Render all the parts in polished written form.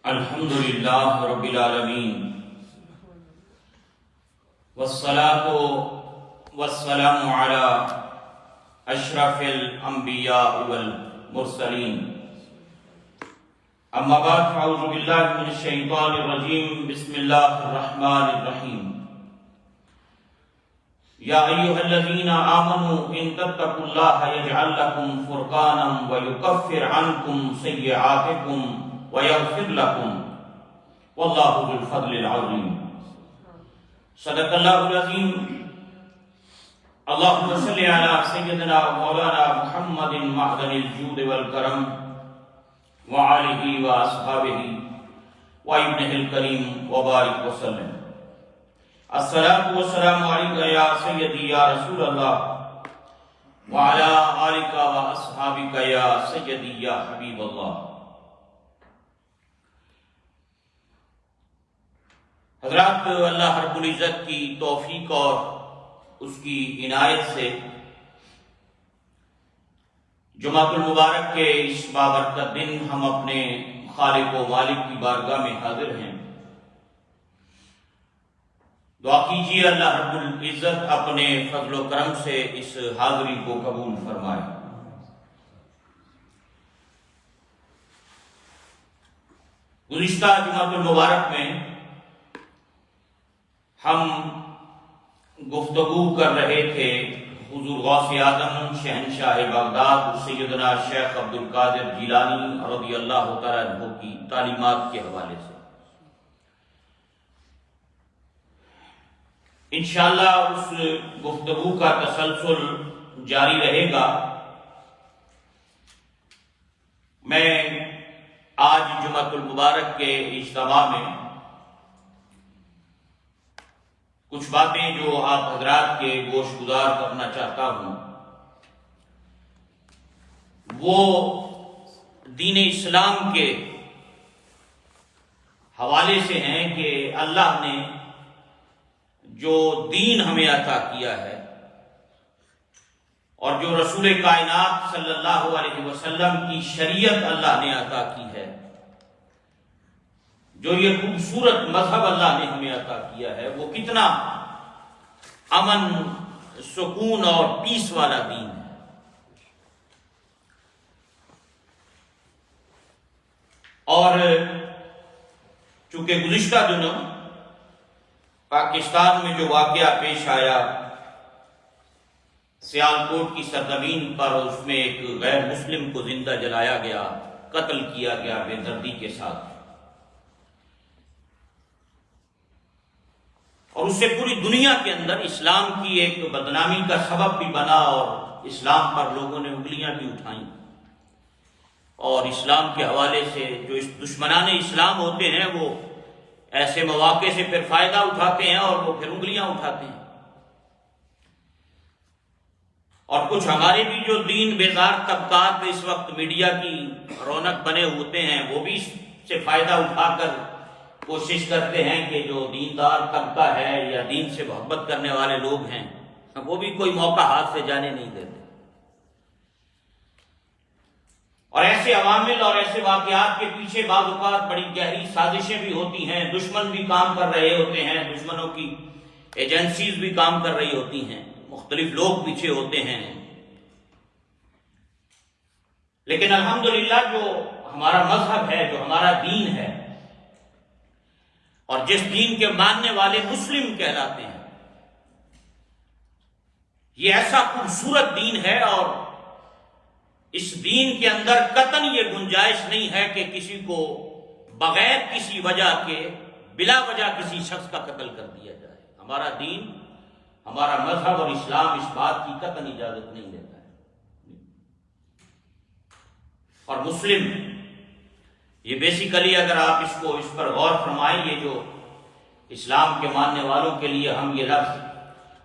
الحمد للہ رب العالمین والصلاة والسلام علی اشرف الانبیاء والمرسلین اما بعد فاعوذ باللہ من الشیطان الرجیم بسم اللہ الرحمن الرحیم یا ایہا الذین آمنوا ان تتقوا اللہ یجعل لکم فرقانا ویکفر عنکم سیئاتکم وَيَغْفِرْ لَكُمْ وَاللَّهُ ذُو الْفَضْلِ الْعَظِيمِ صدق اللہ العظیم اللہم صلی علی سیدنا مولانا محمد معدن الجود والکرم وعالہ واصحابہ وابنہ الکریم وبارک وسلم الصلاة والسلام علیکہ یا سیدی یا رسول اللہ وعلی آلکہ واصحابہ یا سیدی یا حبیب اللہ۔ حضرات، اللہ رب العزت کی توفیق اور اس کی عنایت سے جمعۃ المبارک کے اس بابرکت دن ہم اپنے خالق و مالک کی بارگاہ میں حاضر ہیں۔ دعا کیجیے اللہ رب العزت اپنے فضل و کرم سے اس حاضری کو قبول فرمائے۔ گزشتہ جمعۃ المبارک میں ہم گفتگو کر رہے تھے حضور غوث اعظم شہنشاہ بغداد سیدنا شیخ عبد القادر جیلانی رضی اللہ تعالیٰ عنہ کی تعلیمات کے حوالے سے۔ انشاءاللہ اس گفتگو کا تسلسل جاری رہے گا۔ میں آج جمعۃ المبارک کے اجتماع میں کچھ باتیں جو آپ حضرات کے گوش گزار کرنا چاہتا ہوں وہ دین اسلام کے حوالے سے ہیں کہ اللہ نے جو دین ہمیں عطا کیا ہے اور جو رسول کائنات صلی اللہ علیہ وسلم کی شریعت اللہ نے عطا کی ہے، جو یہ خوبصورت مذہب اللہ نے ہمیں عطا کیا ہے، وہ کتنا امن، سکون اور پیس والا دین ہے۔ اور چونکہ گزشتہ دنوں پاکستان میں جو واقعہ پیش آیا سیالکوٹ کی سرزمین پر، اس میں ایک غیر مسلم کو زندہ جلایا گیا، قتل کیا گیا بے دردی کے ساتھ، اور اس سے پوری دنیا کے اندر اسلام کی ایک بدنامی کا سبب بھی بنا اور اسلام پر لوگوں نے انگلیاں بھی اٹھائیں، اور اسلام کے حوالے سے جو اس دشمنان اسلام ہوتے ہیں وہ ایسے مواقع سے پھر فائدہ اٹھاتے ہیں اور وہ پھر انگلیاں اٹھاتے ہیں، اور کچھ ہمارے بھی جو دین بیزار طبقات اس وقت میڈیا کی رونق بنے ہوتے ہیں وہ بھی اس سے فائدہ اٹھا کر کوشش کرتے ہیں کہ جو دیندار طبقہ ہے یا دین سے محبت کرنے والے لوگ ہیں وہ بھی کوئی موقع ہاتھ سے جانے نہیں دیتے، اور ایسے عوامل اور ایسے واقعات کے پیچھے بعض اوقات بڑی گہری سازشیں بھی ہوتی ہیں، دشمن بھی کام کر رہے ہوتے ہیں، دشمنوں کی ایجنسیز بھی کام کر رہی ہوتی ہیں، مختلف لوگ پیچھے ہوتے ہیں، لیکن الحمدللہ جو ہمارا مذہب ہے، جو ہمارا دین ہے، اور جس دین کے ماننے والے مسلم کہلاتے ہیں، یہ ایسا خوبصورت دین ہے، اور اس دین کے اندر قطعاً یہ گنجائش نہیں ہے کہ کسی کو بغیر کسی وجہ کے بلا وجہ کسی شخص کا قتل کر دیا جائے۔ ہمارا دین، ہمارا مذہب اور اسلام اس بات کی قطعاً اجازت نہیں دیتا ہے۔ اور مسلم، یہ بیسیکلی اگر آپ اس پر غور فرمائیں، یہ جو اسلام کے ماننے والوں کے لیے ہم یہ لفظ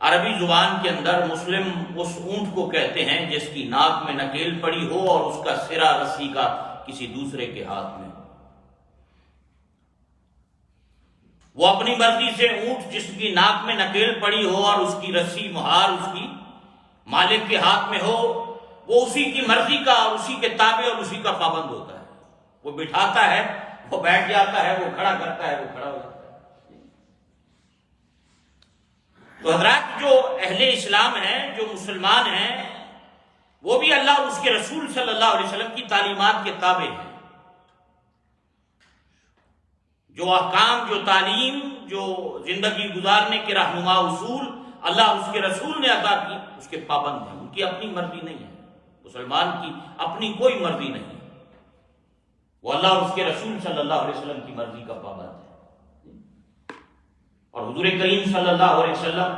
عربی زبان کے اندر مسلم اس اونٹ کو کہتے ہیں جس کی ناک میں نکیل پڑی ہو اور اس کا سرا رسی کا کسی دوسرے کے ہاتھ میں ہو۔ وہ اپنی مرضی سے اونٹ جس کی ناک میں نکیل پڑی ہو اور اس کی رسی مہار اس کی مالک کے ہاتھ میں ہو، وہ اسی کی مرضی کا اور اسی کے تابع اور اسی کا پابند ہوتا ہے۔ وہ بٹھاتا ہے وہ بیٹھ جاتا ہے، وہ کھڑا کرتا ہے، وہ کھڑا ہو جاتا ہے۔ تو حضرات جو اہل اسلام ہیں، جو مسلمان ہیں، وہ بھی اللہ اور اس کے رسول صلی اللہ علیہ وسلم کی تعلیمات کے تابع ہیں۔ جو احکام، جو تعلیم، جو زندگی گزارنے کے رہنما اصول اللہ اور اس کے رسول نے عطا کی، اس کے پابند ہیں۔ ان کی اپنی مرضی نہیں ہے، مسلمان کی اپنی کوئی مرضی نہیں، وہ اللہ اور اس کے رسول صلی اللہ علیہ وسلم کی مرضی کا پابند ہے۔ اور حضور کریم صلی اللہ علیہ وسلم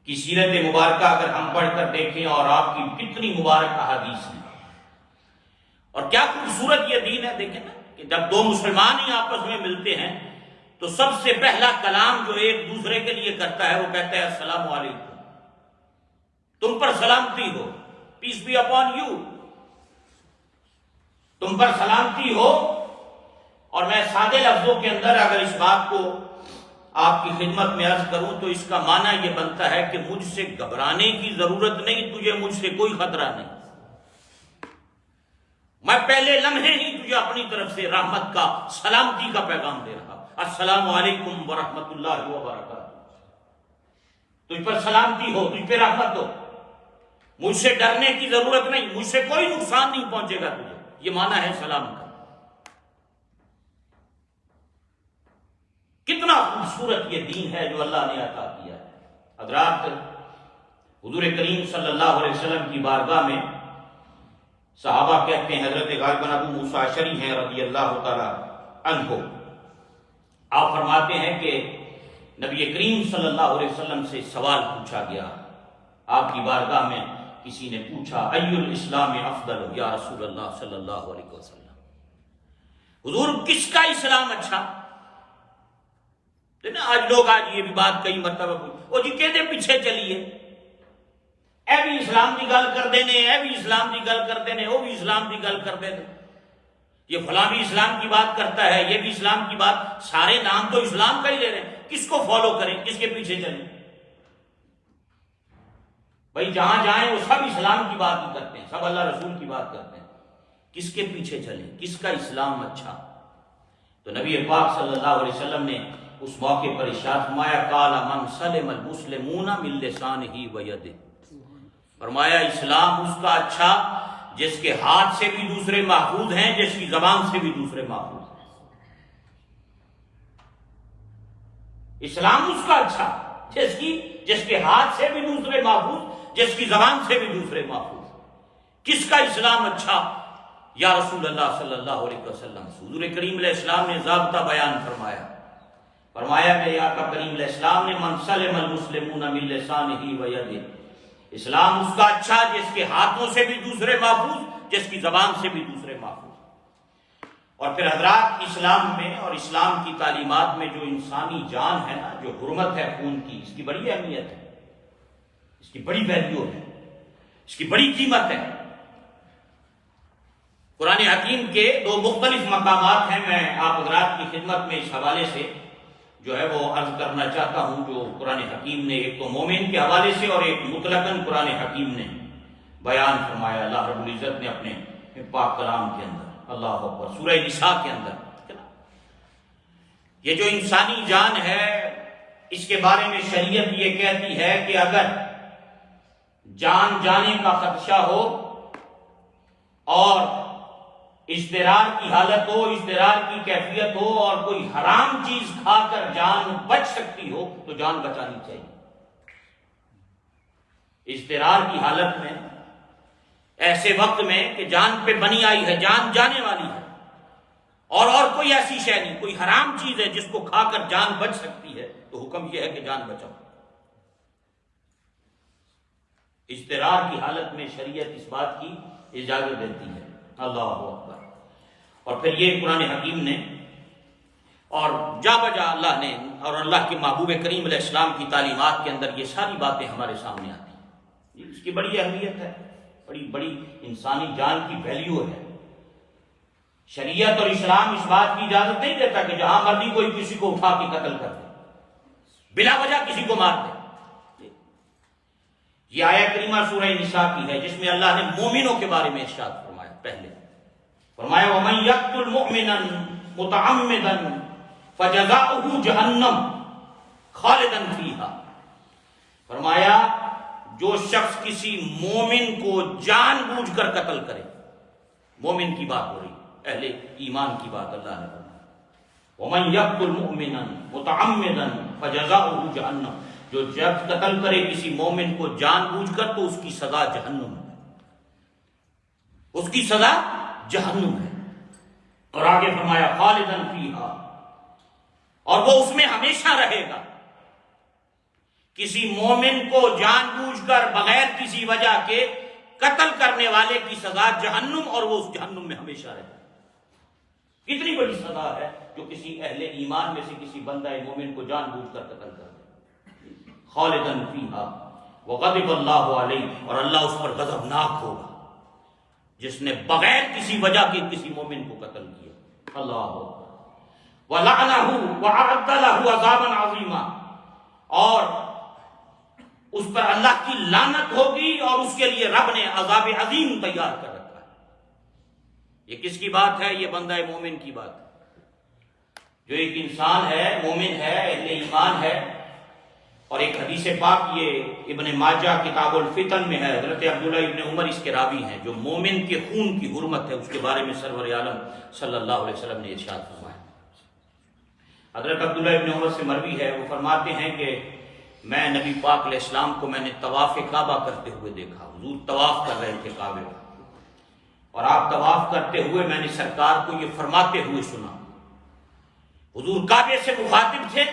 کی سیرت مبارکہ اگر ہم پڑھ کر دیکھیں، اور آپ کی کتنی مبارک احادیث ہیں، اور کیا خوبصورت یہ دین ہے۔ دیکھیں نا کہ جب دو مسلمان ہی آپس میں ملتے ہیں تو سب سے پہلا کلام جو ایک دوسرے کے لیے کرتا ہے وہ کہتا ہے السلام علیکم، تم پر سلامتی ہو، پیس بی اپون یو، تم پر سلامتی ہو۔ اور میں سادے لفظوں کے اندر اگر اس بات کو آپ کی خدمت میں عرض کروں تو اس کا معنی یہ بنتا ہے کہ مجھ سے گھبرانے کی ضرورت نہیں، تجھے مجھ سے کوئی خطرہ نہیں، میں پہلے لمحے ہی تجھے اپنی طرف سے رحمت کا، سلامتی کا پیغام دے رہا، السلام علیکم ورحمۃ اللہ وبرکاتہ، تجھ پر سلامتی ہو، تجھ پہ رحمت ہو، مجھ سے ڈرنے کی ضرورت نہیں، مجھ سے کوئی نقصان نہیں پہنچے گا تجھے، یہ معنی ہے سلام کا۔ کتنا خوبصورت یہ دین ہے جو اللہ نے عطا کیا ہے۔ حضرات حضور کریم صلی اللہ علیہ وسلم کی بارگاہ میں صحابہ کہتے ہیں، حضرت غالباً ابو موسیٰ اشعری ہیں رضی اللہ تعالی عنہ، آپ فرماتے ہیں کہ نبی کریم صلی اللہ علیہ وسلم سے سوال پوچھا گیا، آپ کی بارگاہ میں کسی نے پوچھا ای الاسلام افضل یا رسول اللہ صلی اللہ علیہ وسلم، حضور کس کا اسلام اچھا؟ آج لوگ یہ بھی بات کئی مرتبہ وہ جی کہ پیچھے چلیے، اے بھی اسلام کی گل کر دینے، اے بھی اسلام کی گل کر دینے، وہ بھی اسلام کی گل کر دینے، یہ فلاں بھی اسلام کی بات کرتا ہے، یہ بھی اسلام کی بات، سارے نام تو اسلام کا ہی لے رہے ہیں، کس کو فالو کریں، کس کے پیچھے چلیں؟ بھائی جہاں جائیں وہ سب اسلام کی بات ہی کرتے ہیں، سب اللہ رسول کی بات کرتے ہیں، کس کے پیچھے چلیں، کس کا اسلام اچھا؟ تو نبی پاک صلی اللہ علیہ وسلم نے اس موقع پر ارشاد فرمایا قال من سلم المسلمون من لسانہ ویدہ، فرمایا اسلام اس کا اچھا جس کے ہاتھ سے بھی دوسرے محفوظ ہیں، جس کی زبان سے بھی دوسرے محفوظ ہیں۔ اسلام اس کا اچھا جس کے ہاتھ سے بھی دوسرے محفوظ، جس کی زبان سے بھی دوسرے محفوظ۔ کس کا اسلام اچھا یا رسول اللہ صلی اللہ علیہ وسلم؟ حضور کریم علیہ السلام نے ضابطہ بیان فرمایا کہ آقا کریم علیہ السلام نے من سلم المسلمون من لسانہ ویدہ، اسلام اس کا اچھا جس کے ہاتھوں سے بھی دوسرے محفوظ، جس کی زبان سے بھی دوسرے محفوظ۔ اور پھر حضرات اسلام میں اور اسلام کی تعلیمات میں جو انسانی جان ہے نا، جو حرمت ہے خون کی، اس کی بڑی اہمیت ہے، اس کی بڑی ویلیو ہے، اس کی بڑی قیمت ہے۔ قرآن حکیم کے دو مختلف مقامات ہیں، میں آپ حضرات کی خدمت میں اس حوالے سے جو ہے وہ عرض کرنا چاہتا ہوں، جو قرآن حکیم نے ایک تو مومن کے حوالے سے اور ایک مطلقاً قرآن حکیم نے بیان فرمایا اللہ رب العزت نے اپنے پاک کلام کے اندر، اللہ اکبر، سورہ نساء کے اندر۔ یہ جو انسانی جان ہے اس کے بارے میں شریعت یہ کہتی ہے کہ اگر جان جانے کا خدشہ ہو اور اضطرار کی حالت ہو، اضطرار کی کیفیت ہو اور کوئی حرام چیز کھا کر جان بچ سکتی ہو تو جان بچانی چاہیے۔ اضطرار کی حالت میں، ایسے وقت میں کہ جان پہ بنی آئی ہے، جان جانے والی ہے، اور کوئی ایسی شے نہیں، کوئی حرام چیز ہے جس کو کھا کر جان بچ سکتی ہے، تو حکم یہ ہے کہ جان بچاؤ۔ اضطرار کی حالت میں شریعت اس بات کی اجازت دیتی ہے، اللہ اکبر۔ اور پھر یہ قرآن حکیم نے اور جا بجا اللہ نے اور اللہ کے محبوب کریم علیہ السلام کی تعلیمات کے اندر یہ ساری باتیں ہمارے سامنے آتی ہیں، اس کی بڑی اہمیت ہے، بڑی انسانی جان کی ویلیو ہے۔ شریعت اور اسلام اس بات کی اجازت نہیں دیتا کہ جہاں مرضی کوئی کسی کو اٹھا کے قتل کر دے، بلا وجہ کسی کو مار دے۔ یہ آیت کریمہ سورہ نساء کی ہے جس میں اللہ نے مومنوں کے بارے میں ارشاد فرمایا، پہلے فرمایا وَمَن يَقْتُلْ مؤمنا متعمدا فجزاؤه جہنم خالدا فیہا، فرمایا جو شخص کسی مومن کو جان بوجھ کر قتل کرے، مومن کی بات ہو رہی، اہل ایمان کی بات اللہ نے فرمایا، ومن یقتل مؤمنا متعمدا فجزاؤه جہنم، جو شخص قتل کرے کسی مومن کو جان بوجھ کر تو اس کی سزا جہنم ہے، اس کی سزا جہنم ہے۔ اور آگے فرمایا خالدا فیہا، اور وہ اس میں ہمیشہ رہے گا۔ کسی مومن کو جان بوجھ کر بغیر کسی وجہ کے قتل کرنے والے کی سزا جہنم، اور وہ اس جہنم میں ہمیشہ رہے گا۔ کتنی بڑی سزا ہے جو کسی اہل ایمان میں سے کسی بندہ مومن کو جان بوجھ کر قتل کر دے۔ خالدا فیہا وغضب اللہ علیہ، اور اللہ اس پر غضبناک ہوگا جس نے بغیر کسی وجہ کے کسی مومن کو قتل کیا۔ اللہ وَلَعْنَهُ وَأَعَدَّ لَهُ عَذَابًا عَظِيمًا، اور اس پر اللہ کی لعنت ہوگی اور اس کے لیے رب نے عذاب عظیم تیار کر رکھا ہے۔ یہ کس کی بات ہے؟ یہ بندہ مومن کی بات ہے، جو ایک انسان ہے، مومن ہے، اہل ایمان ہے۔ اور ایک حدیث پاک یہ ابن ماجہ کتاب الفتن میں ہے، حضرت عبداللہ ابن عمر اس کے راوی ہیں، جو مومن کے خون کی حرمت ہے اس کے بارے میں سرور عالم صلی اللہ علیہ وسلم نے ارشاد فرمایا۔ حضرت عبداللہ ابن عمر سے مروی ہے، وہ فرماتے ہیں کہ میں نبی پاک علیہ السلام کو میں نے طواف کعبہ کرتے ہوئے دیکھا، حضور طواف کر رہے تھے کعبے کا، اور آپ طواف کرتے ہوئے میں نے سرکار کو یہ فرماتے ہوئے سنا۔ حضور کعبے سے مخاطب تھے،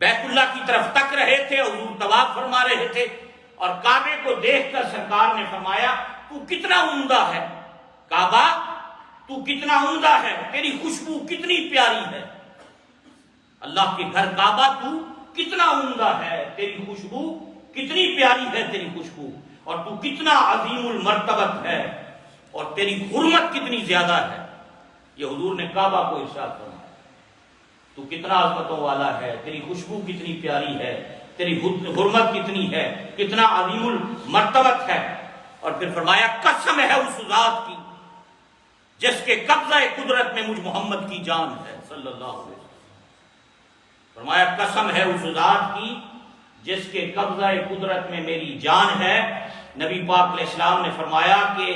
بیت اللہ کی طرف تک رہے تھے، حضور طواف فرما رہے تھے، اور کعبے کو دیکھ کر سرکار نے فرمایا تو کتنا عمدہ ہے کعبہ، تو کتنا عمدہ ہے، تیری خوشبو کتنی پیاری ہے، اللہ کے گھر کعبہ تو کتنا عمدہ ہے، تیری خوشبو کتنی پیاری ہے، تیری خوشبو، اور تو کتنا عظیم المرتبت ہے، اور تیری حرمت کتنی زیادہ ہے۔ یہ حضور نے کعبہ کو ارشاد فرمایا، تو کتنا عظمتوں والا ہے، تیری خوشبو کتنی پیاری ہے، تیری حرمت کتنی ہے، کتنا عظیم المرتبت ہے۔ اور پھر فرمایا قسم ہے اس ذات کی جس کے قبضہ قدرت میں مجھ محمد کی جان ہے صلی اللہ علیہ وسلم۔ فرمایا قسم ہے اس ذات کی جس کے قبضہ قدرت میں میری جان ہے۔ نبی پاک علیہ السلام نے فرمایا کہ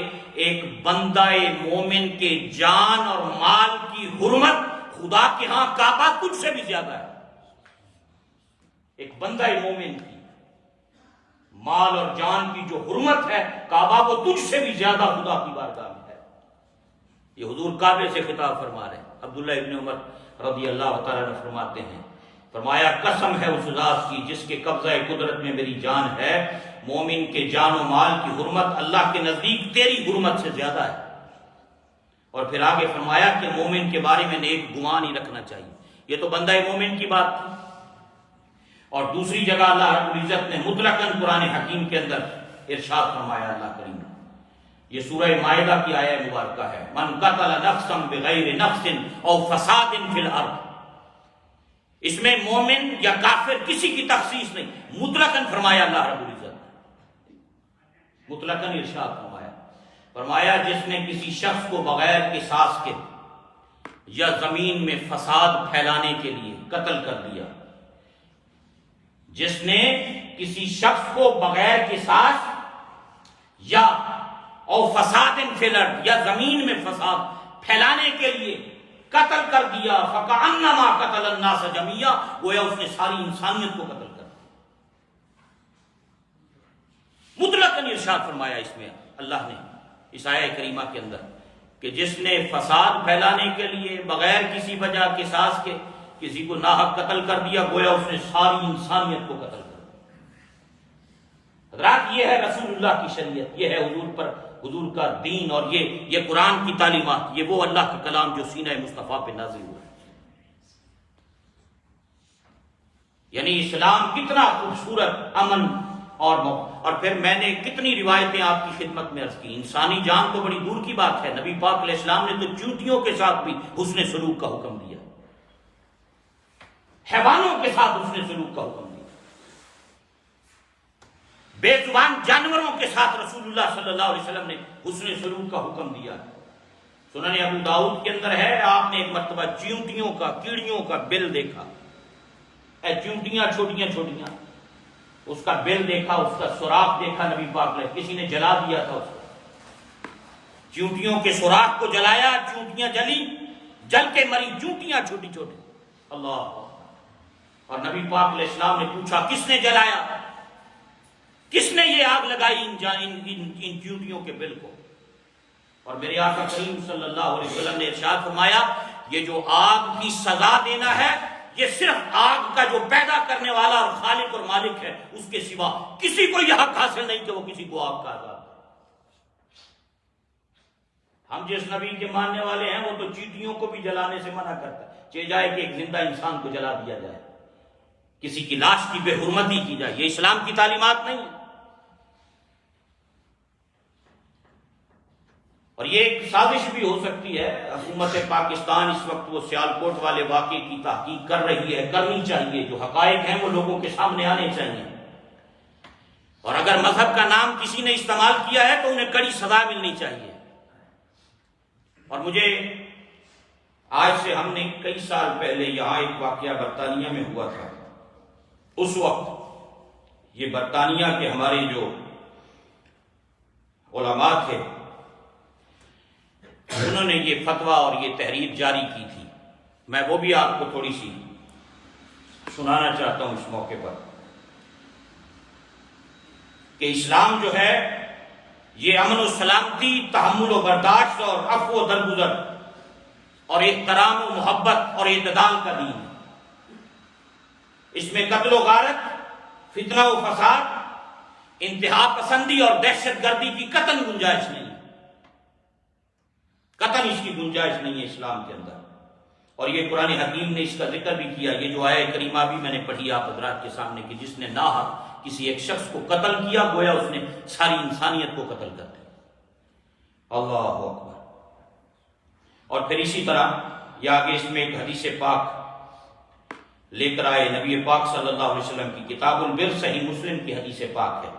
ایک بندہ مومن کے جان اور مال کی حرمت خدا کے ہاں کعبہ تجھ سے بھی زیادہ ہے۔ ایک بندہ مومن کی مال اور جان کی جو حرمت ہے، کعبہ وہ تجھ سے بھی زیادہ خدا کی بارگاہ میں ہے۔ یہ حضور کعبے سے خطاب فرما رہے ہیں۔ عبداللہ ابن عمر رضی اللہ تعالیٰ نے فرماتے ہیں، فرمایا قسم ہے اس ذات کی جس کے قبضہ قدرت میں میری جان ہے، مومن کے جان و مال کی حرمت اللہ کے نزدیک تیری حرمت سے زیادہ ہے۔ اور پھر آگے فرمایا کہ مومن کے بارے میں نیک گمان ہی رکھنا چاہیے۔ یہ تو بندہ مومن کی بات تھی۔ اور دوسری جگہ اللہ رب العزت نے مطلقاً قرآن حکیم کے اندر ارشاد فرمایا اللہ کریم نے، یہ سورہ مائدہ کی آیہ مبارکہ ہے، من قتل نفسا بغیر نفس او فساد فی الارض۔ اس میں مومن یا کافر کسی کی تخصیص نہیں، مطلقاً فرمایا اللہ رب العزت نے، مطلقاً ارشاد فرمایا، فرمایا جس نے کسی شخص کو بغیر قصاص کے یا زمین میں فساد پھیلانے کے لیے قتل کر دیا، جس نے کسی شخص کو بغیر قصاص یا او فساد فی الارض یا زمین میں فساد پھیلانے کے لیے قتل کر دیا، فکأنما قتل الناس جميعا، گویا اس نے ساری انسانیت کو قتل کر دیا۔ مطلقاً ارشاد فرمایا اس میں اللہ نے اس آیہ کریمہ کے اندر کہ جس نے فساد پھیلانے کے لیے بغیر کسی وجہ قصاص کے کسی کو ناحق قتل کر دیا، گویا اس نے ساری انسانیت کو قتل کر دیا۔ حضرات یہ ہے رسول اللہ کی شریعت، یہ ہے حضور کا دین، اور یہ قرآن کی تعلیمات، یہ وہ اللہ کا کلام جو سینہ مصطفیٰ پہ نازل ہوا ہے۔ یعنی اسلام کتنا خوبصورت امن اور پھر میں نے کتنی روایتیں آپ کی خدمت میں عرض کی۔ انسانی جان تو بڑی دور کی بات ہے، نبی پاک علیہ السلام نے تو چونٹیوں کے ساتھ بھی حسن سلوک کا حکم دیا، حیوانوں کے ساتھ حسن سلوک کا حکم دیا، بے زبان جانوروں کے ساتھ رسول اللہ صلی اللہ علیہ وسلم نے حسن سلوک کا حکم دیا۔ سنن ابو داؤد کے اندر ہے، آپ نے ایک مرتبہ چیونٹیوں کا، کیڑیوں کا بل دیکھا، چیونٹیاں چھوٹیاں چھوٹیاں، اس کا بل دیکھا، اس کا سوراخ دیکھا نبی پاک نے، کسی نے جلا دیا تھا اس کو، چیونٹیوں کے سوراخ کو جلایا، چیونٹیاں جلی، جل کے مری چیونٹیاں چھوٹی چھوٹی، اللہ۔ اور نبی پاک علیہ السلام نے پوچھا کس نے جلایا، کس نے یہ آگ لگائی ان چیونٹیوں کے بل کو؟ اور میرے آقا کریم صلی اللہ علیہ وسلم نے ارشاد فرمایا یہ جو آگ کی سزا دینا ہے یہ صرف آگ کا جو پیدا کرنے والا اور خالق اور مالک ہے، اس کے سوا کسی کو یہ حق حاصل نہیں کہ وہ کسی کو آگ کا عذاب دے۔ ہم جس نبی کے ماننے والے ہیں وہ تو چیونٹیوں کو بھی جلانے سے منع کرتا ہے، چاہے جائے کہ ایک زندہ انسان کو جلا دیا جائے، کسی کی لاش کی بے حرمتی کی جائے، یہ اسلام کی تعلیمات نہیں ہے۔ اور یہ ایک سازش بھی ہو سکتی ہے، حکومت پاکستان اس وقت وہ سیالکوٹ والے واقعے کی تحقیق کر رہی ہے، کرنی چاہیے، جو حقائق ہیں وہ لوگوں کے سامنے آنے چاہیے، اور اگر مذہب کا نام کسی نے استعمال کیا ہے تو انہیں کڑی سزا ملنی چاہیے۔ اور مجھے آج سے ہم نے کئی سال پہلے یہاں ایک واقعہ برطانیہ میں ہوا تھا، اس وقت یہ برطانیہ کے ہمارے جو علماء تھے انہوں نے یہ فتویٰ اور یہ تحریر جاری کی تھی، میں وہ بھی آپ کو تھوڑی سی سنانا چاہتا ہوں اس موقع پر، کہ اسلام جو ہے یہ امن و سلامتی، تحمل و برداشت اور عفو و درگزر اور احترام و محبت اور اعتدال کا دین ہے۔ اس میں قتل و غارت، فتنہ و فساد، انتہا پسندی اور دہشت گردی کی قطعاً گنجائش نہیں، قطعاً اس کی گنجائش نہیں ہے اسلام کے اندر۔ اور یہ قرآن حکیم نے اس کا ذکر بھی کیا، یہ جو آیہ کریمہ بھی میں نے پڑھی آپ حضرات کے سامنے کہ جس نے ناحق کسی ایک شخص کو قتل کیا گویا اس نے ساری انسانیت کو قتل کر دیا، اللہ اکبر۔ اور پھر اسی طرح یہ آگے اس میں ایک حدیث پاک لے کر آئے نبی پاک صلی اللہ علیہ وسلم کی، کتاب البر صحیح مسلم کی حدیث پاک ہے،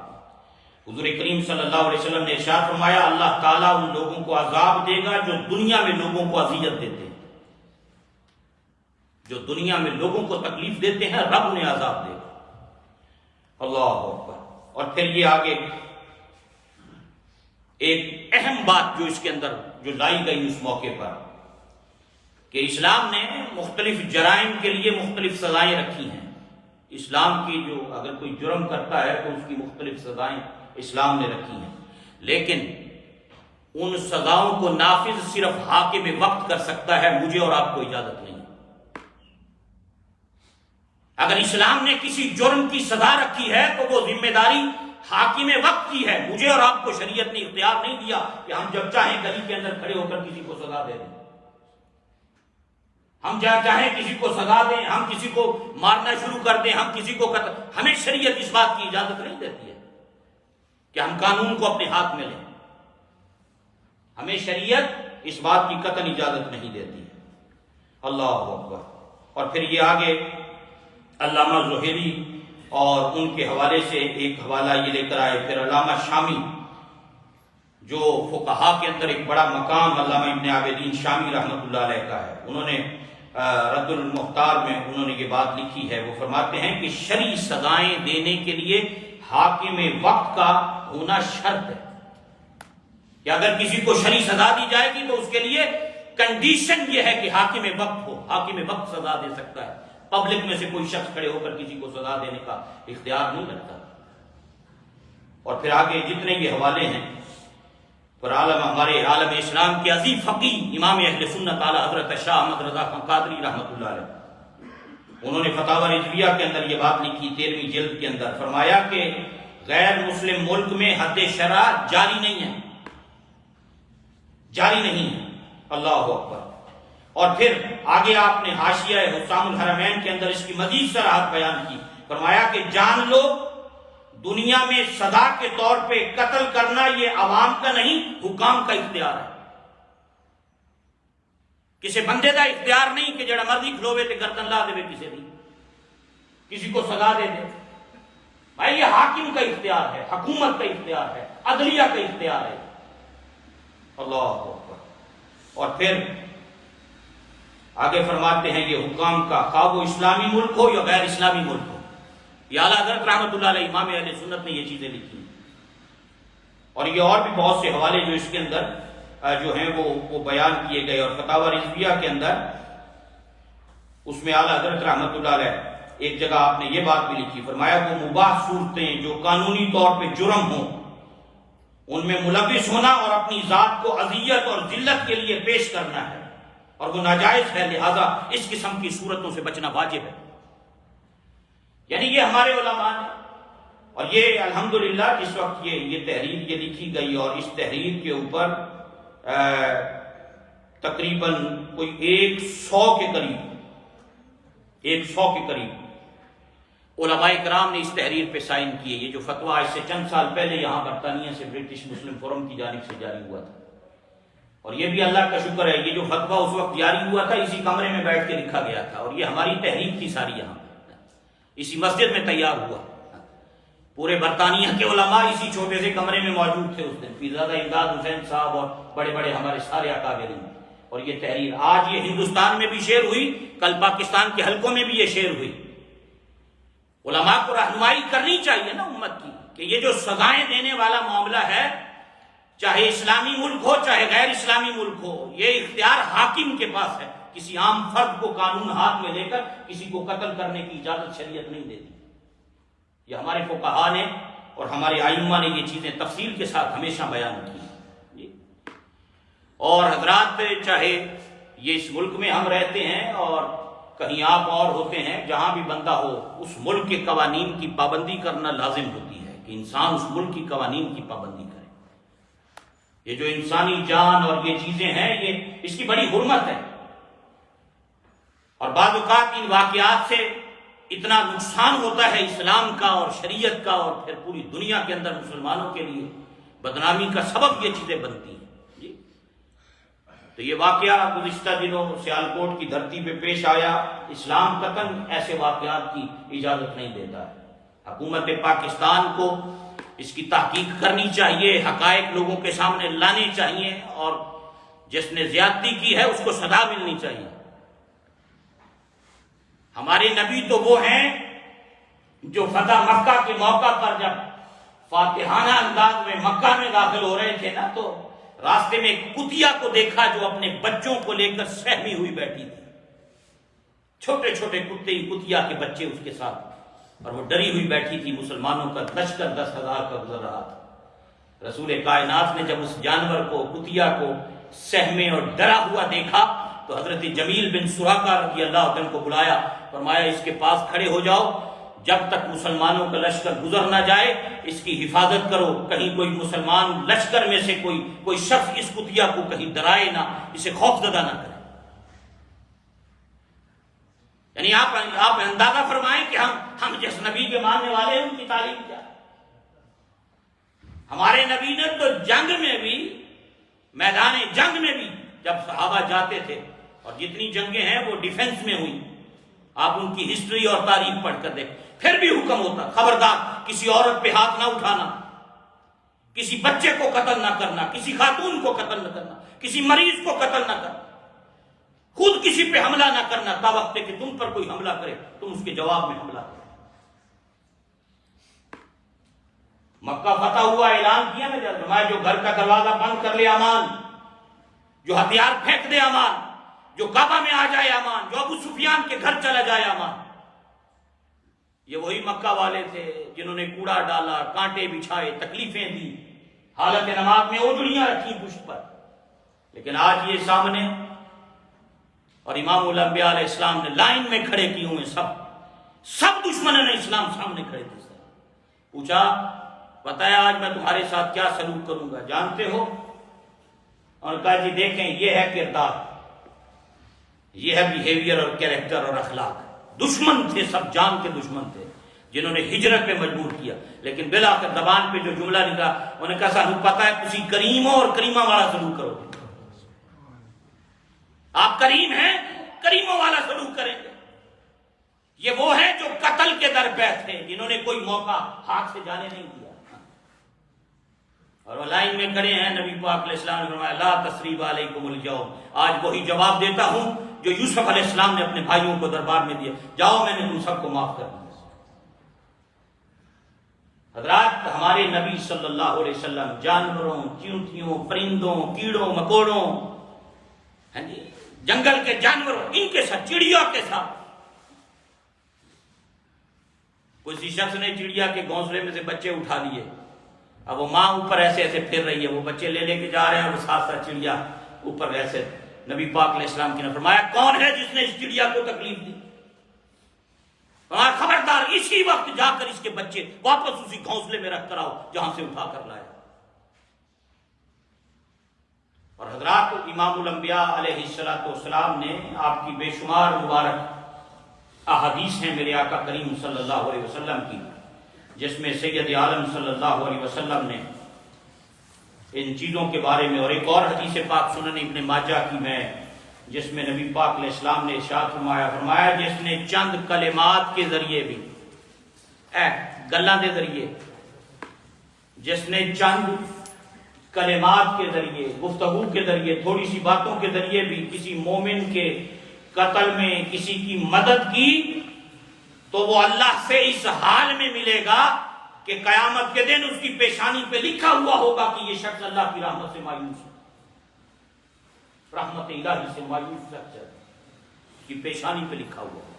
حضور کریم صلی اللہ علیہ وسلم نے ارشاد فرمایا اللہ تعالیٰ ان لوگوں کو عذاب دے گا جو دنیا میں لوگوں کو اذیت دیتے ہیں، جو دنیا میں لوگوں کو تکلیف دیتے ہیں رب انہیں عذاب دے گا، اللہ اکبر۔ اور پھر یہ آگے ایک اہم بات جو اس کے اندر جو لائی گئی اس موقع پر کہ اسلام نے مختلف جرائم کے لیے مختلف سزائیں رکھی ہیں، اسلام کی جو اگر کوئی جرم کرتا ہے تو اس کی مختلف سزائیں اسلام نے رکھی ہیں، لیکن ان سزاؤں کو نافذ صرف حاکم وقت کر سکتا ہے، مجھے اور آپ کو اجازت نہیں۔ اگر اسلام نے کسی جرم کی سزا رکھی ہے تو وہ ذمہ داری حاکم وقت کی ہے، مجھے اور آپ کو شریعت نے اختیار نہیں دیا کہ ہم جب چاہیں گلی کے اندر کھڑے ہو کر کسی کو سزا دے دیں، ہم جب چاہیں کسی کو سزا دیں، ہم کسی کو مارنا شروع کر دیں، ہم کسی کو قتل، ہمیں شریعت اس بات کی اجازت نہیں دیتی ہے کہ ہم قانون کو اپنے ہاتھ میں لیں، ہمیں شریعت اس بات کی قطعاً اجازت نہیں دیتی ہے، اللہ اکبر۔ اور پھر یہ آگے علامہ زہیری اور ان کے حوالے سے ایک حوالہ یہ لے کر آئے، پھر علامہ شامی جو فقہا کے اندر ایک بڑا مقام علامہ ابن عابدین شامی رحمۃ اللہ علیہ کا ہے، انہوں نے رد المختار میں انہوں نے یہ بات لکھی ہے، وہ فرماتے ہیں کہ شرعی سزائیں دینے کے لیے حاکم وقت کا ہونا شرط ہے، کہ اگر کسی کو شرعی سزا دی جائے گی تو اس کے لیے کنڈیشن یہ ہے کہ حاکم وقت ہو، حاکم وقت سزا دے سکتا ہے، پبلک میں سے کوئی شخص کھڑے ہو کر کسی کو سزا دینے کا اختیار نہیں رکھتا۔ اور پھر آگے جتنے یہ حوالے ہیں پر ہمارے عالم اسلام کے عظیم فقیہ امام اہل سنت اعلیٰ حضرت شاہ احمد رضا خان قادری رحمۃ اللہ علیہ، انہوں نے فتاوی رضویہ کے اندر یہ بات لکھی 13ویں جلد کے اندر، فرمایا کہ غیر مسلم ملک میں حد شرع جاری نہیں ہے، جاری نہیں ہے، اللہ اکبر۔ اور پھر آگے آپ نے حاشیہ حسام الحرمین کے اندر اس کی مزید صراحت بیان کی، فرمایا کہ جان لو دنیا میں سزا کے طور پہ قتل کرنا یہ عوام کا نہیں حکام کا اختیار ہے، کسی بندے کا اختیار نہیں کہ جڑا مرضی کھلوے تے گردن لا دے کسی دی، کسی کو سزا دے دے، بھائی یہ حاکم کا اختیار ہے، حکومت کا اختیار ہے، عدلیہ کا اختیار ہے، اللہ اکبر۔ اور پھر آگے فرماتے ہیں یہ حکام کا خواہ وہ اسلامی ملک ہو یا غیر اسلامی ملک ہو، یہ اعلیٰ حضرت رحمۃ اللہ علیہ امام اہل سنت نے یہ چیزیں لکھی ہیں، اور یہ اور بھی بہت سے حوالے جو اس کے اندر جو ہیں وہ بیان کیے گئے، اور فتاوی رضویہ کے اندر اس میں اعلیٰ حضرت رحمۃ اللہ علیہ ایک جگہ آپ نے یہ بات بھی لکھی، فرمایا وہ مباح صورتیں جو قانونی طور پہ جرم ہوں ان میں ملوث ہونا اور اپنی ذات کو اذیت اور ذلت کے لیے پیش کرنا ہے اور وہ ناجائز ہے، لہذا اس قسم کی صورتوں سے بچنا واجب ہے۔ یعنی یہ ہمارے علماء نے، اور یہ الحمدللہ جس وقت یہ تحریر یہ لکھی گئی اور اس تحریر کے اوپر تقریباً کوئی 100 کے قریب علماء کرام نے اس تحریر پہ سائن کیے، یہ جو فتویٰ اس سے چند سال پہلے یہاں برطانیہ سے برٹش مسلم فورم کی جانب سے جاری ہوا تھا، اور یہ بھی اللہ کا شکر ہے یہ جو فتویٰ اس وقت جاری ہوا تھا اسی کمرے میں بیٹھ کے لکھا گیا تھا، اور یہ ہماری تحریک تھی ساری، یہاں اسی مسجد میں تیار ہوا، پورے برطانیہ کے علماء اسی چھوٹے سے کمرے میں موجود تھے اس دن، پیرزادہ امداد حسین صاحب اور بڑے بڑے ہمارے سارے اکابرین، اور یہ تحریر آج یہ ہندوستان میں بھی شیئر ہوئی، کل پاکستان کے حلقوں میں بھی یہ شیئر ہوئی۔ علماء کو رہنمائی کرنی چاہیے نا امت کی کہ یہ جو سزائیں دینے والا معاملہ ہے، چاہے اسلامی ملک ہو چاہے غیر اسلامی ملک ہو، یہ اختیار حاکم کے پاس ہے، کسی عام فرد کو قانون ہاتھ میں لے کر کسی کو قتل کرنے کی اجازت شریعت نہیں دیتی۔ یہ ہمارے فقہاء نے اور ہمارے ائمہ نے یہ چیزیں تفصیل کے ساتھ ہمیشہ بیان کی۔ اور حضرات چاہے یہ اس ملک میں ہم رہتے ہیں اور کہیں آپ اور ہوتے ہیں، جہاں بھی بندہ ہو اس ملک کے قوانین کی پابندی کرنا لازم ہوتی ہے کہ انسان اس ملک کی قوانین کی پابندی کرے۔ یہ جو انسانی جان اور یہ چیزیں ہیں یہ اس کی بڑی حرمت ہے، اور بعض اوقات ان واقعات سے اتنا نقصان ہوتا ہے اسلام کا اور شریعت کا، اور پھر پوری دنیا کے اندر مسلمانوں کے لیے بدنامی کا سبب یہ چیزیں بنتی ہیں۔ تو یہ واقعہ گزشتہ دنوں سیالکوٹ کی دھرتی پہ پیش آیا، اسلام قطعاً ایسے واقعات کی اجازت نہیں دیتا ہے۔ حکومت پاکستان کو اس کی تحقیق کرنی چاہیے، حقائق لوگوں کے سامنے لانے چاہیے، اور جس نے زیادتی کی ہے اس کو سزا ملنی چاہیے۔ ہمارے نبی تو وہ ہیں جو فتح مکہ کے موقع پر جب فاتحانہ انداز میں مکہ میں داخل ہو رہے تھے نا، تو راستے میں ایک کتیا کو دیکھا جو اپنے بچوں کو لے کر سہمی ہوئی بیٹھی تھی، چھوٹے چھوٹے کتیا کے بچے اس کے ساتھ، اور وہ ڈری ہوئی بیٹھی تھی، مسلمانوں کا لشکر 10,000 کا گزر رہا تھا۔ رسول کائنات نے جب اس جانور کو، کتیا کو سہمے اور ڈرا ہوا دیکھا تو حضرت جمیل بن سراقہ رضی اللہ عنہ کو بلایا، فرمایا اس کے پاس کھڑے ہو جاؤ، جب تک مسلمانوں کا لشکر گزر نہ جائے اس کی حفاظت کرو، کہیں کوئی مسلمان لشکر میں سے کوئی شخص اس کتیا کو کہیں ڈرائے نہ، اسے خوف زدہ نہ کرے۔ یعنی آپ اندازہ فرمائیں کہ ہم جس نبی کے ماننے والے ہیں ان کی تعلیم کیا ہے۔ ہمارے نبی نے تو جنگ میں بھی، میدان جنگ میں بھی جب صحابہ جاتے تھے، اور جتنی جنگیں ہیں وہ ڈیفنس میں ہوئی، آپ ان کی ہسٹری اور تاریخ پڑھ کر دیکھ، پھر بھی حکم ہوتا خبردار کسی عورت پہ ہاتھ نہ اٹھانا، کسی بچے کو قتل نہ کرنا، کسی خاتون کو قتل نہ کرنا، کسی مریض کو قتل نہ کرنا، خود کسی پہ حملہ نہ کرنا، تا وقت کہ تم پر کوئی حملہ کرے تم اس کے جواب میں حملہ کرو۔ مکہ فتح ہوا، اعلان کیا نا جب جو گھر کا دروازہ بند کر لے امان، جو ہتھیار پھینک دے امان، جو کعبہ میں آ جائے امان، جو ابو سفیان کے گھر چلا جائے امان۔ یہ وہی مکہ والے تھے جنہوں نے کوڑا ڈالا، کانٹے بچھائے، تکلیفیں دی، حالت نماز میں اوجڑیاں رکھی پشت پر، لیکن آج یہ سامنے، اور امام الانبیاء علیہ السلام نے لائن میں کھڑے کیے ہوئے، سب دشمنوں نے اسلام سامنے کھڑے تھے۔ پوچھا پتہ ہے آج میں تمہارے ساتھ کیا سلوک کروں گا، جانتے ہو؟ اور کہا جی دیکھیں یہ ہے کردار، یہ ہے بیہیویئر اور کیریکٹر اور اخلاق۔ دشمن تھے، سب جان کے دشمن تھے جنہوں نے ہجرت پہ مجبور کیا، لیکن بالآخر زبان پہ جو جملہ نکلا انہوں نے کہا سانو پتہ ہے تسی کریم ہو اور کریمہ والا سلوک کرو گے، آپ کریم ہیں، کریموں والا سلوک کریں گے۔ یہ وہ ہیں جو قتل کے در پہ تھے، جنہوں نے کوئی موقع ہاتھ سے جانے نہیں دیا، اور وہ لائن میں کھڑے ہیں، نبی پاک علیہ السلام نے فرمایا لا تثریب علیکم اليوم، آج وہی جواب دیتا ہوں جو یوسف علیہ السلام نے اپنے بھائیوں کو دربار میں دیا، جاؤ میں نے تم سب کو معاف کر دیا۔ حضرات، ہمارے نبی صلی اللہ علیہ وسلم جانوروں، چیونٹیوں، پرندوں، کیڑوں مکوڑوں، جنگل کے جانوروں، ان کے ساتھ، چڑیا کے ساتھ، کسی شخص نے چڑیا کے گھونسلے میں سے بچے اٹھا لیے، اب وہ ماں اوپر ایسے ایسے پھر رہی ہے، وہ بچے لے لے کے جا رہے ہیں اور ساتھ ساتھ چڑیا اوپر ایسے۔ نبی پاک علیہ السلام کی نے فرمایا کون ہے جس نے اس چڑیا کو تکلیف دی؟ خبردار، اسی وقت جا کر اس کے بچے واپس اسی گھونسلے میں رکھ کر آؤ جہاں سے اٹھا کر لایا۔ اور حضرات، امام الانبیاء علیہ السلام نے آپ کی بے شمار مبارک احادیث ہیں میرے آقا کریم صلی اللہ علیہ وسلم کی، جس میں سید عالم صلی اللہ علیہ وسلم نے ان چیزوں کے بارے میں، اور ایک اور حدیث پاک سنن ابن ماجہ کی میں، جس میں نبی پاک علیہ السلام نے ارشاد فرمایا جس نے چند کلمات کے ذریعے بھی، گلاں دے ذریعے، جس نے چند کلمات کے ذریعے، گفتگو کے ذریعے، تھوڑی سی باتوں کے ذریعے بھی کسی مومن کے قتل میں کسی کی مدد کی، تو وہ اللہ سے اس حال میں ملے گا کہ قیامت کے دن اس کی پیشانی پہ لکھا ہوا ہوگا کہ یہ شخص اللہ کی رحمت سے مایوس ہے، رحمت الہی سے مایوس شخص ہے، اس کی پیشانی پہ لکھا ہوا ہوگا۔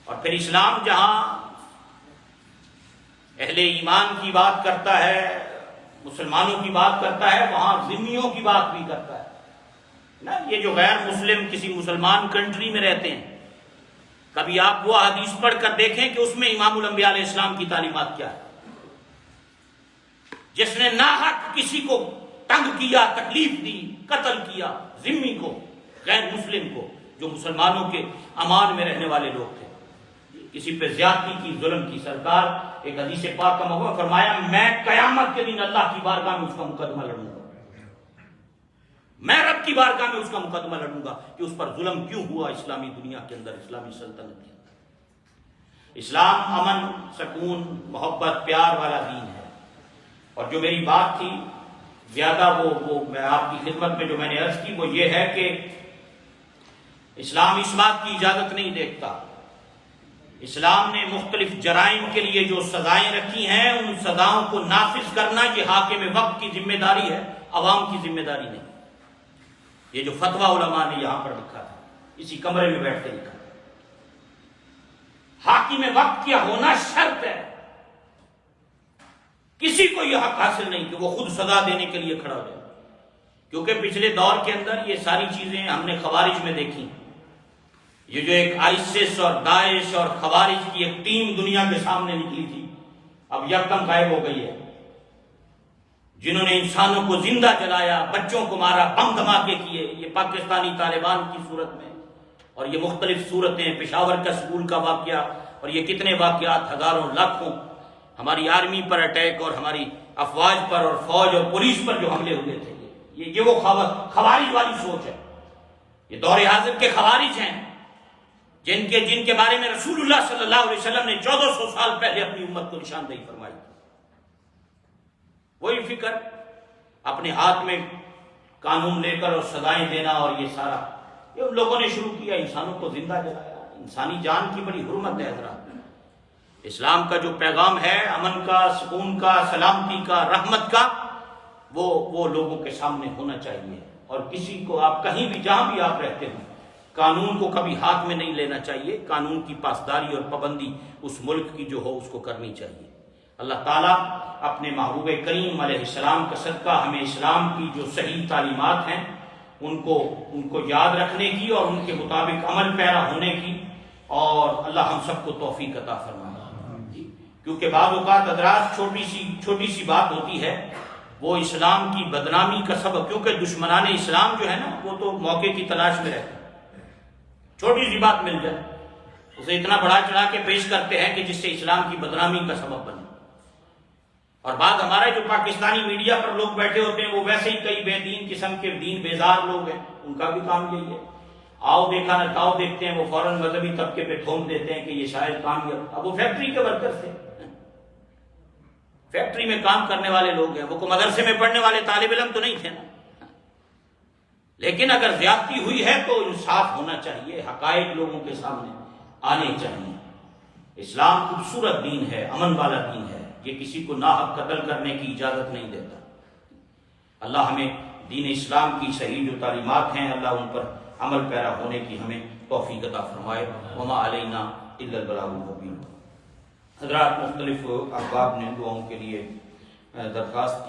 اور پھر اسلام جہاں اہل ایمان کی بات کرتا ہے، مسلمانوں کی بات کرتا ہے، وہاں ذمیوں کی بات بھی کرتا ہے نا۔ یہ جو غیر مسلم کسی مسلمان کنٹری میں رہتے ہیں، کبھی آپ وہ حدیث پڑھ کر دیکھیں کہ اس میں امام الانبیاء علیہ السلام کی تعلیمات کیا ہے۔ جس نے ناحق کسی کو تنگ کیا، تکلیف دی، قتل کیا، ذمی کو، غیر مسلم کو، جو مسلمانوں کے امان میں رہنے والے لوگ تھے، کسی پہ زیادتی کی، ظلم کی، سرکار ایک حدیث پاک کا موقع فرمایا میں قیامت کے دن اللہ کی بارگاہ میں اس کا مقدمہ لڑوں گا، میں رب کی بارگاہ میں اس کا مقدمہ لڑوں گا کہ اس پر ظلم کیوں ہوا اسلامی دنیا کے اندر، اسلامی سلطنت کے اندر۔ اسلام امن، سکون، محبت، پیار والا دین ہے۔ اور جو میری بات تھی زیادہ وہ میں آپ کی خدمت میں جو میں نے عرض کی وہ یہ ہے کہ اسلام اس بات کی اجازت نہیں دیکھتا، اسلام نے مختلف جرائم کے لیے جو سزائیں رکھی ہیں ان سزاؤں کو نافذ کرنا یہ حاکم وقت کی ذمہ داری ہے، عوام کی ذمہ داری نہیں۔ یہ جو فتویٰ علماء نے یہاں پر لکھا تھا، اسی کمرے میں بیٹھ کے لکھا، حاکم وقت کیا ہونا شرط ہے، کسی کو یہ حق حاصل نہیں کہ وہ خود سزا دینے کے لیے کھڑا ہو جائے، کیونکہ پچھلے دور کے اندر یہ ساری چیزیں ہم نے خوارج میں دیکھی۔ یہ جو ایک آئسس اور داعش اور خوارج کی ایک ٹیم دنیا کے سامنے نکلی تھی، اب یکدم غائب ہو گئی ہے۔ جنہوں نے انسانوں کو زندہ جلایا، بچوں کو مارا، بم دھماکے کیے، یہ پاکستانی طالبان کی صورت میں، اور یہ مختلف صورتیں، پشاور کا سکول کا واقعہ، اور یہ کتنے واقعات، ہزاروں لاکھوں ہماری آرمی پر اٹیک اور ہماری افواج پر اور فوج اور پولیس پر جو حملے ہوئے تھے، یہ وہ خوارج والی سوچ ہے۔ یہ دور حاضر کے خوارج ہیں جن کے بارے میں رسول اللہ صلی اللہ علیہ وسلم نے 1400 سال پہلے اپنی امت کو نشاندہی فرمائی تھی۔ وہی فکر، اپنے ہاتھ میں قانون لے کر اور سزائیں دینا، اور یہ سارا یہ ان لوگوں نے شروع کیا، انسانوں کو زندہ جلایا۔ انسانی جان کی بڑی حرمت ہے حضرات۔ اسلام کا جو پیغام ہے امن کا، سکون کا، سلامتی کا، رحمت کا، وہ لوگوں کے سامنے ہونا چاہیے، اور کسی کو آپ کہیں بھی جہاں بھی آپ رہتے ہوں قانون کو کبھی ہاتھ میں نہیں لینا چاہیے۔ قانون کی پاسداری اور پابندی اس ملک کی جو ہو اس کو کرنی چاہیے۔ اللہ تعالیٰ اپنے محبوب کریم علیہ السلام کا صدقہ ہمیں اسلام کی جو صحیح تعلیمات ہیں ان کو یاد رکھنے کی اور ان کے مطابق عمل پیرا ہونے کی، اور اللہ ہم سب کو توفیق عطا فرمائے۔ کیونکہ بعض اوقات حضرات چھوٹی سی بات ہوتی ہے، وہ اسلام کی بدنامی کا سبب، کیونکہ دشمنان اسلام جو ہے نا وہ تو موقع کی تلاش میں رہتے ہیں، چھوٹی سی بات مل جائے اسے اتنا بڑا چڑھا کے پیش کرتے ہیں کہ جس سے اسلام کی بدنامی کا سبب بنے۔ اور بعد ہمارے جو پاکستانی میڈیا پر لوگ بیٹھے ہوتے ہیں وہ ویسے ہی کئی بے دین قسم کے دین بیزار لوگ ہیں، ان کا بھی کام یہی ہے، آؤ دیکھا نہ تاؤ دیکھتے ہیں، وہ فوراً مذہبی طبقے پہ ٹھونک دیتے ہیں کہ یہ شاید کامیاب، اب وہ فیکٹری کے ورکر تھے، فیکٹری میں کام کرنے والے لوگ ہیں، وہ کو مدرسے میں پڑھنے والے طالب علم تو نہیں تھے نا. لیکن اگر زیادتی ہوئی ہے تو انصاف ہونا چاہیے، حقائق لوگوں کے سامنے آنے چاہیے. اسلام خوبصورت دین ہے، امن والا دین ہے، یہ کسی کو ناحق قتل کرنے کی اجازت نہیں دیتا. اللہ ہمیں دین اسلام کی صحیح جو تعلیمات ہیں اللہ ان پر عمل پیرا ہونے کی ہمیں توفیق عطا فرمائے. وما علینا الا البلاغ المبین. حضرات، مختلف احباب نے دعاؤں کے لیے درخواست کی.